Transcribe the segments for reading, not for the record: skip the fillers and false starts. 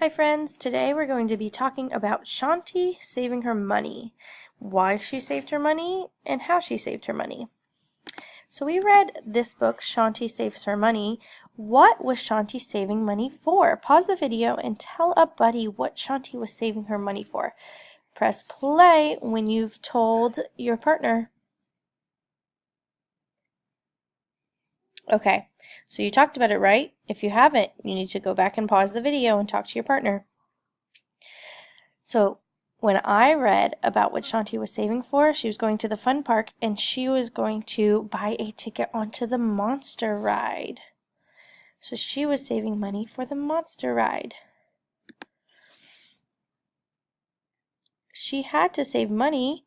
Hi friends, today we're going to be talking about Shanti saving her money, why she saved her money, and how she saved her money. So we read this book, Shanti Saves Her Money. What was Shanti saving money for? Pause the video and tell a buddy what Shanti was saving her money for. Press play when you've told your partner. Okay, so you talked about it, right? If you haven't, you need to go back and pause the video and talk to your partner. So when I read about what Shanti was saving for, she was going to the fun park and she was going to buy a ticket onto the monster ride. So she was saving money for the monster ride. She had to save money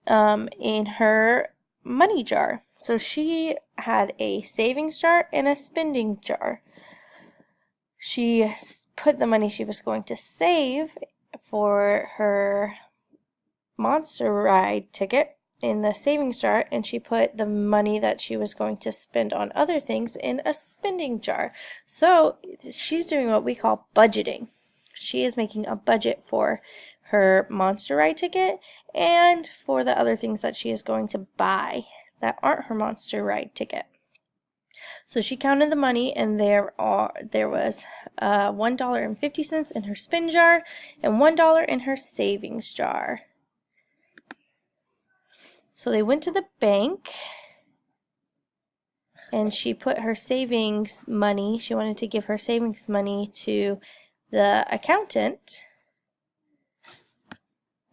in her money jar. So she had a savings jar and a spending jar. She put the money she was going to save for her monster ride ticket in the savings jar, and she put the money that she was going to spend on other things in a spending jar. So she's doing what we call budgeting. She is making a budget for her monster ride ticket and for the other things that she is going to buy that aren't her monster ride ticket. So she counted the money, and there was $1.50 in her spend jar and $1 in her savings jar. So they went to the bank, and she put her savings money, she wanted to give her savings money to the accountant.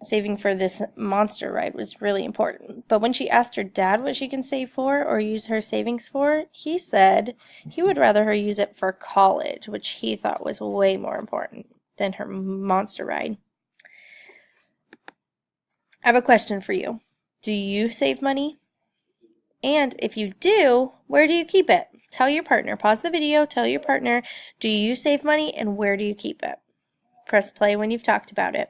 Saving for this monster ride was really important. But when she asked her dad what she can save for or use her savings for, he said he would rather her use it for college, which he thought was way more important than her monster ride. I have a question for you. Do you save money? And if you do, where do you keep it? Tell your partner. Pause the video. Tell your partner, do you save money and where do you keep it? Press play when you've talked about it.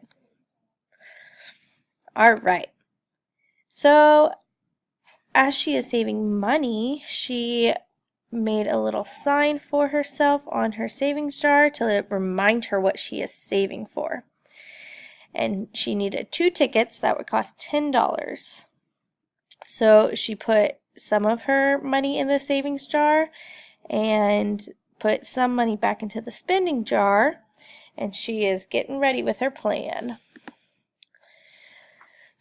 All right. So as she is saving money, she made a little sign for herself on her savings jar to remind her what she is saving for. And she needed 2 tickets that would cost $10. So she put some of her money in the savings jar and put some money back into the spending jar, and she is getting ready with her plan.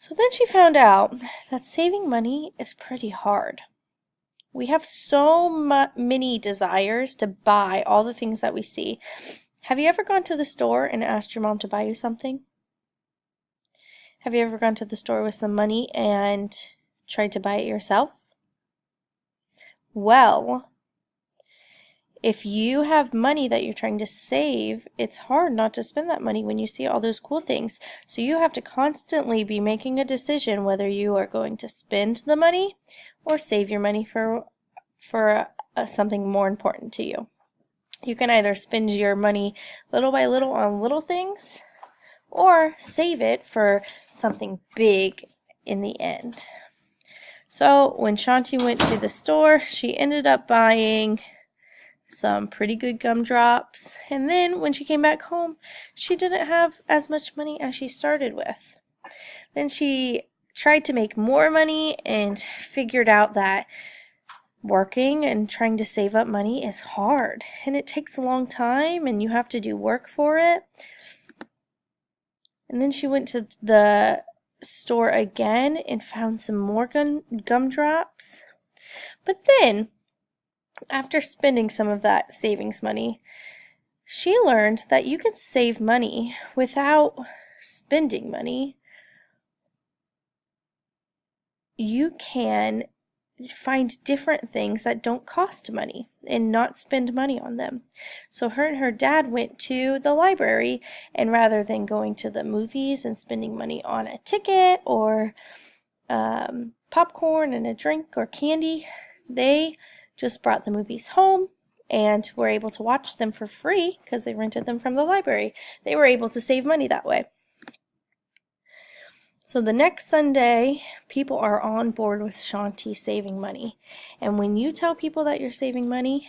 So then she found out that saving money is pretty hard. We have so many desires to buy all the things that we see. Have you ever gone to the store and asked your mom to buy you something? Have you ever gone to the store with some money and tried to buy it yourself? Well, if you have money that you're trying to save, it's hard not to spend that money when you see all those cool things. So you have to constantly be making a decision whether you are going to spend the money or save your money for something more important to you. You can either spend your money little by little on little things or save it for something big in the end. So when Shanti went to the store, she ended up buying some pretty good gumdrops, and then when she came back home, she didn't have as much money as she started with. Then she tried to make more money and figured out that working and trying to save up money is hard, and it takes a long time, and you have to do work for it. And then she went to the store again and found some more gumdrops. But then, after spending some of that savings money, she learned that you can save money without spending money. You can find different things that don't cost money and not spend money on them. So her and her dad went to the library, and rather than going to the movies and spending money on a ticket or popcorn and a drink or candy, they just brought the movies home and were able to watch them for free because they rented them from the library. They were able to save money that way. So the next Sunday, people are on board with Shanti saving money. And when you tell people that you're saving money,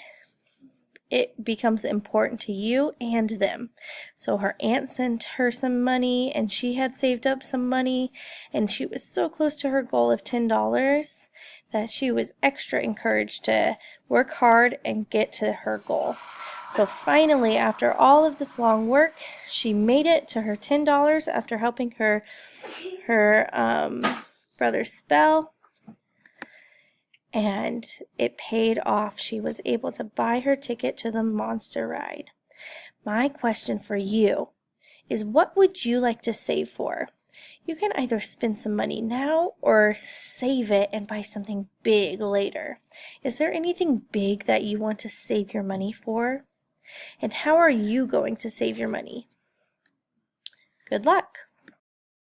it becomes important to you and them. So her aunt sent her some money, and she had saved up some money, and she was so close to her goal of $10 that she was extra encouraged to work hard and get to her goal. So finally, after all of this long work, she made it to her $10 after helping her brother spell, and it paid off. She was able to buy her ticket to the monster ride. My question for you is, what would you like to save for? You can either spend some money now or save it and buy something big later. Is there anything big that you want to save your money for? And how are you going to save your money? Good luck!